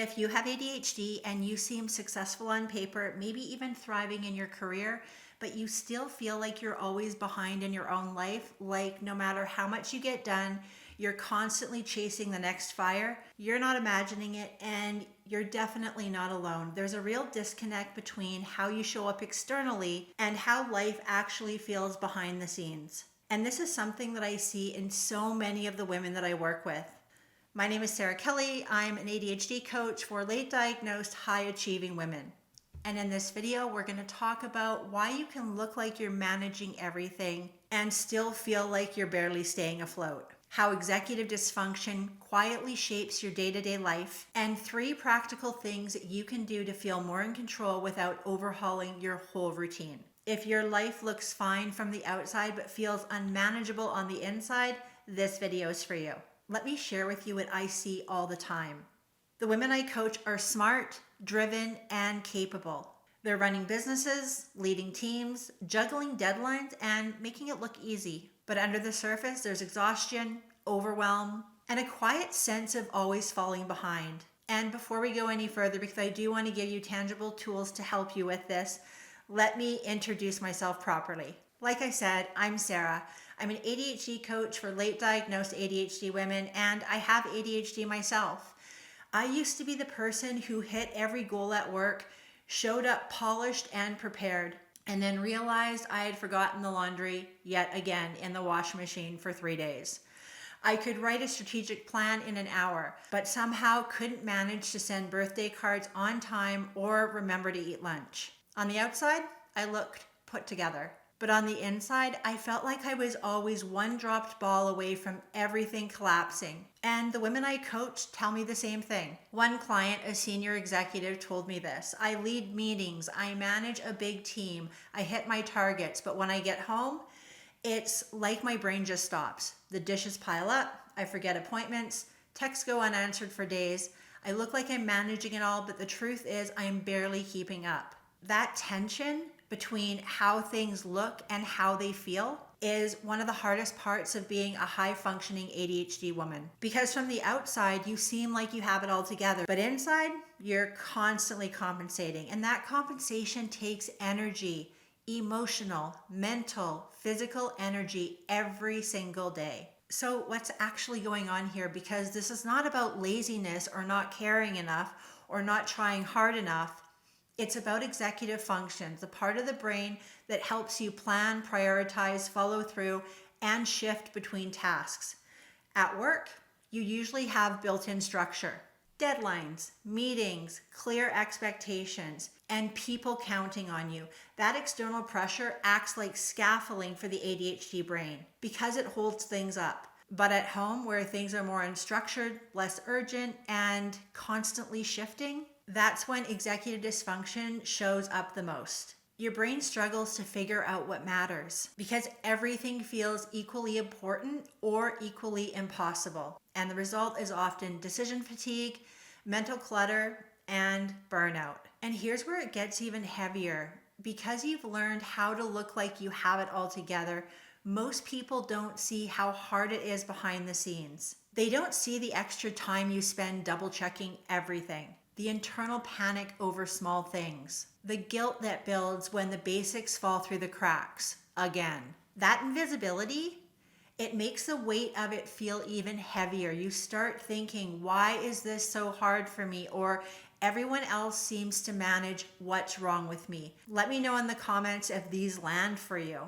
If you have ADHD and you seem successful on paper, maybe even thriving in your career, but you still feel like you're always behind in your own life, like no matter how much you get done, you're constantly chasing the next fire, you're not imagining it, and you're definitely not alone. There's a real disconnect between how you show up externally and how life actually feels behind the scenes. And this is something that I see in so many of the women that I work with. My name is Sara Kelly. I'm an ADHD coach for late diagnosed, high achieving women. And in this video, we're going to talk about why you can look like you're managing everything and still feel like you're barely staying afloat. How executive dysfunction quietly shapes your day-to-day life, and 3 practical things that you can do to feel more in control without overhauling your whole routine. If your life looks fine from the outside but feels unmanageable on the inside, this video is for you. Let me share with you what I see all the time. The women I coach are smart, driven, and capable. They're running businesses, leading teams, juggling deadlines, and making it look easy. But under the surface, there's exhaustion, overwhelm, and a quiet sense of always falling behind. And before we go any further, because I do want to give you tangible tools to help you with this, let me introduce myself properly. Like I said, I'm Sara. I'm an ADHD coach for late diagnosed ADHD women, and I have ADHD myself. I used to be the person who hit every goal at work, showed up polished and prepared, and then realized I had forgotten the laundry yet again in the washing machine for 3 days. I could write a strategic plan in an hour, but somehow couldn't manage to send birthday cards on time or remember to eat lunch. On the outside, I looked put together. But on the inside, I felt like I was always one dropped ball away from everything collapsing. And the women I coach tell me the same thing. One client, a senior executive, told me this: I lead meetings, I manage a big team, I hit my targets, but when I get home, it's like my brain just stops. The dishes pile up, I forget appointments, texts go unanswered for days. I look like I'm managing it all, but the truth is I'm barely keeping up. That tension between how things look and how they feel is one of the hardest parts of being a high-functioning ADHD woman. Because from the outside, you seem like you have it all together, but inside, you're constantly compensating. And that compensation takes energy, emotional, mental, physical energy every single day. So what's actually going on here? Because this is not about laziness or not caring enough or not trying hard enough. It's about executive functions, the part of the brain that helps you plan, prioritize, follow through, and shift between tasks. At work, you usually have built-in structure, deadlines, meetings, clear expectations, and people counting on you. That external pressure acts like scaffolding for the ADHD brain because it holds things up. But at home, where things are more unstructured, less urgent, and constantly shifting, that's when executive dysfunction shows up the most. Your brain struggles to figure out what matters because everything feels equally important or equally impossible. And the result is often decision fatigue, mental clutter, and burnout. And here's where it gets even heavier. Because you've learned how to look like you have it all together, most people don't see how hard it is behind the scenes. They don't see the extra time you spend double checking everything, the internal panic over small things, the guilt that builds when the basics fall through the cracks again. That invisibility, it makes the weight of it feel even heavier. You start thinking, why is this so hard for me? Or everyone else seems to manage, what's wrong with me? Let me know in the comments if these land for you,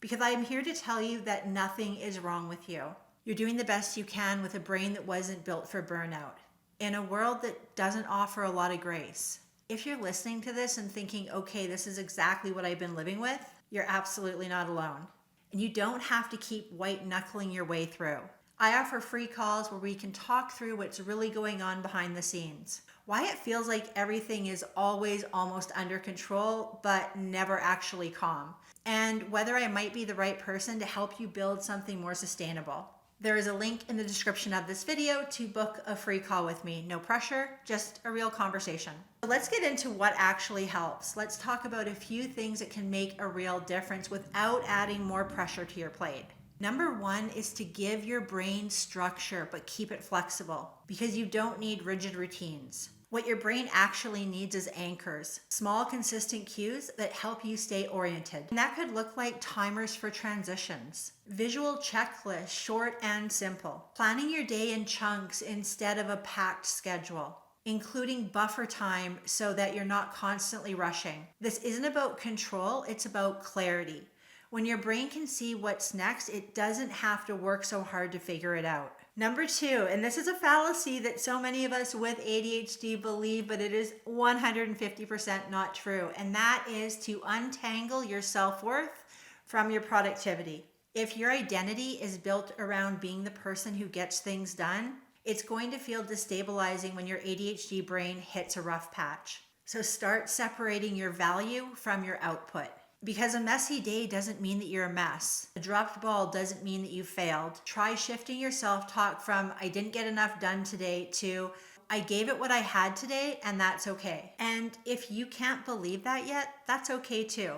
because I'm here to tell you that nothing is wrong with you. You're doing the best you can with a brain that wasn't built for burnout, in a world that doesn't offer a lot of grace. If you're listening to this and thinking, okay, this is exactly what I've been living with, you're absolutely not alone. And you don't have to keep white knuckling your way through. I offer free calls where we can talk through what's really going on behind the scenes. Why it feels like everything is always almost under control, but never actually calm. And whether I might be the right person to help you build something more sustainable. There is a link in the description of this video to book a free call with me. No pressure, just a real conversation. So let's get into what actually helps. Let's talk about a few things that can make a real difference without adding more pressure to your plate. Number 1 is to give your brain structure, but keep it flexible because you don't need rigid routines. What your brain actually needs is anchors, small consistent cues that help you stay oriented. And that could look like timers for transitions, visual checklists, short and simple, planning your day in chunks instead of a packed schedule, including buffer time so that you're not constantly rushing. This isn't about control, it's about clarity. When your brain can see what's next, it doesn't have to work so hard to figure it out. Number 2, and this is a fallacy that so many of us with ADHD believe, but it is 150% not true, and that is to untangle your self-worth from your productivity. If your identity is built around being the person who gets things done, it's going to feel destabilizing when your ADHD brain hits a rough patch. So start separating your value from your output. Because a messy day doesn't mean that you're a mess. A dropped ball doesn't mean that you failed. Try shifting your self-talk from I didn't get enough done today to I gave it what I had today and that's okay. And if you can't believe that yet, that's okay too.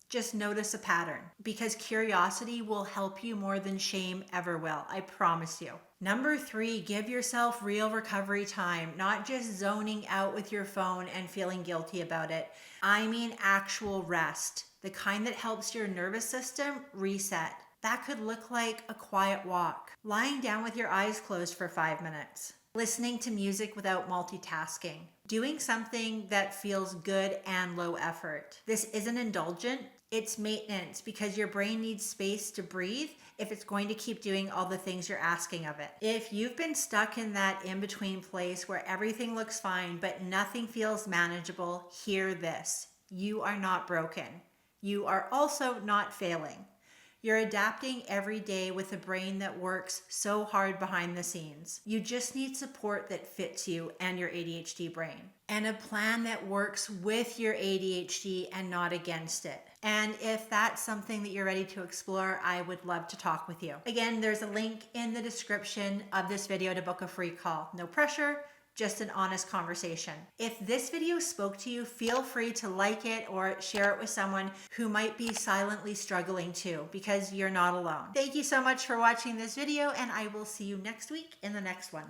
Just notice a pattern because curiosity will help you more than shame ever will. I promise you. Number 3, give yourself real recovery time, not just zoning out with your phone and feeling guilty about it. I mean actual rest, the kind that helps your nervous system reset. That could look like a quiet walk, lying down with your eyes closed for 5 minutes, listening to music without multitasking, doing something that feels good and low effort. This isn't indulgent, it's maintenance because your brain needs space to breathe if it's going to keep doing all the things you're asking of it. If you've been stuck in that in-between place where everything looks fine but nothing feels manageable, hear this. You are not broken. You are also not failing. You're adapting every day with a brain that works so hard behind the scenes. You just need support that fits you and your ADHD brain, and a plan that works with your ADHD and not against it. And if that's something that you're ready to explore, I would love to talk with you. Again, there's a link in the description of this video to book a free call. No pressure, just an honest conversation. If this video spoke to you, feel free to like it or share it with someone who might be silently struggling too, because you're not alone. Thank you so much for watching this video, and I will see you next week in the next one.